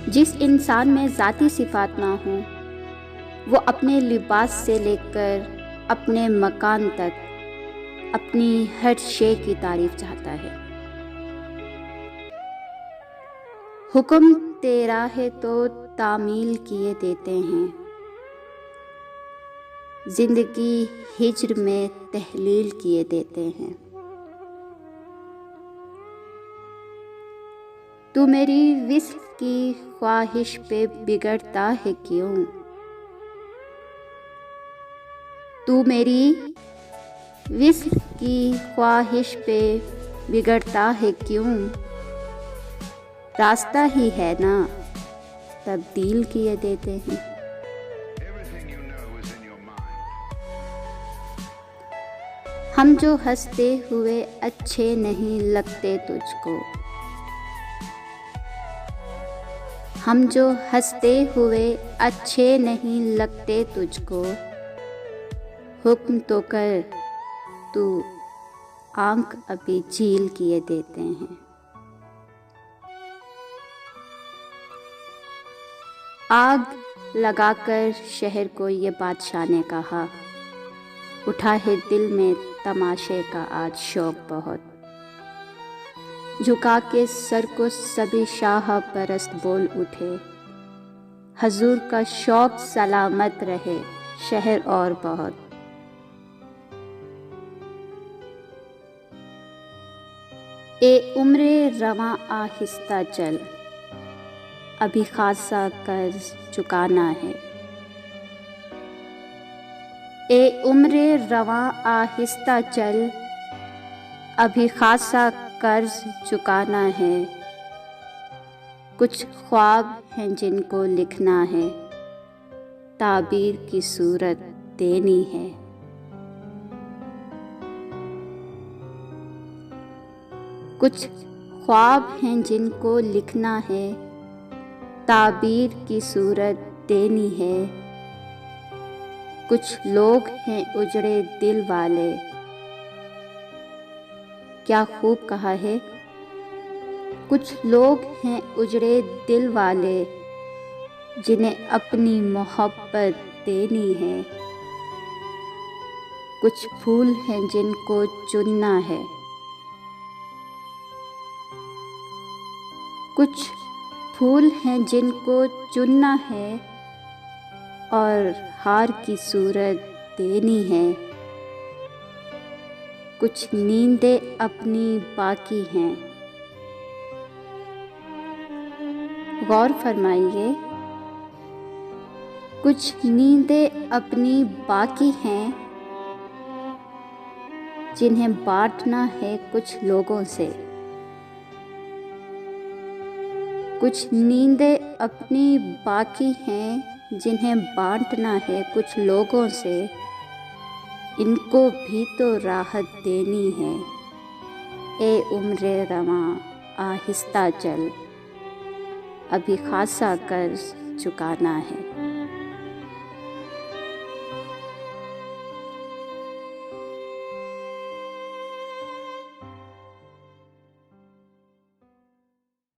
जिस इंसान में ज़ाती सिफ़ात ना हो, वो अपने लिबास से लेकर अपने मकान तक अपनी हर शे की तारीफ़ चाहता है। हुक्म तेरा है तो तामील किए देते हैं, ज़िंदगी हिज्र में तहलील किए देते हैं। तू मेरी विस्ल की ख्वाहिश पे बिगड़ता है क्यों? तू मेरी विस्ल की ख्वाहिश पे बिगड़ता है क्यों? रास्ता ही है ना, तब्दील किए देते हैं। हम जो हंसते हुए अच्छे नहीं लगते तुझको, हम जो हंसते हुए अच्छे नहीं लगते तुझको, हुक्म तो कर, तू आंख अभी झील किए देते हैं। आग लगाकर शहर को ये बादशाह ने कहा, उठा है दिल में तमाशे का आज शौक बहुत। झुका के सर को सभी शाह परस्त बोल उठे, हजूर का शौक सलामत रहे शहर और बहुत। ए उम्रे रवां आहिस्ता चल, अभी खासा कर्ज चुकाना है। ए उम्रे रवां आहिस्ता चल, अभी खासा कर्ज चुकाना है। कुछ ख्वाब हैं जिनको लिखना है, ताबीर की सूरत देनी है। कुछ ख्वाब हैं जिनको लिखना है, ताबीर की सूरत देनी है। कुछ लोग हैं उजड़े दिल वाले, क्या खूब कहा है। कुछ लोग हैं उजड़े दिल वाले, जिन्हें अपनी मोहब्बत देनी है। कुछ फूल हैं जिनको चुनना है, कुछ फूल हैं जिनको चुनना है और हार की सूरत देनी है। कुछ नींदें अपनी बाकी हैं। गौर फरमाइए, कुछ नींदें अपनी बाकी हैं, जिन्हें बांटना है कुछ लोगों से। कुछ नींदें अपनी बाकी हैं, जिन्हें बांटना है कुछ लोगों से। इनको भी तो राहत देनी है। ए उम्रे रवां आहिस्ता चल, अभी खासा कर्ज चुकाना है।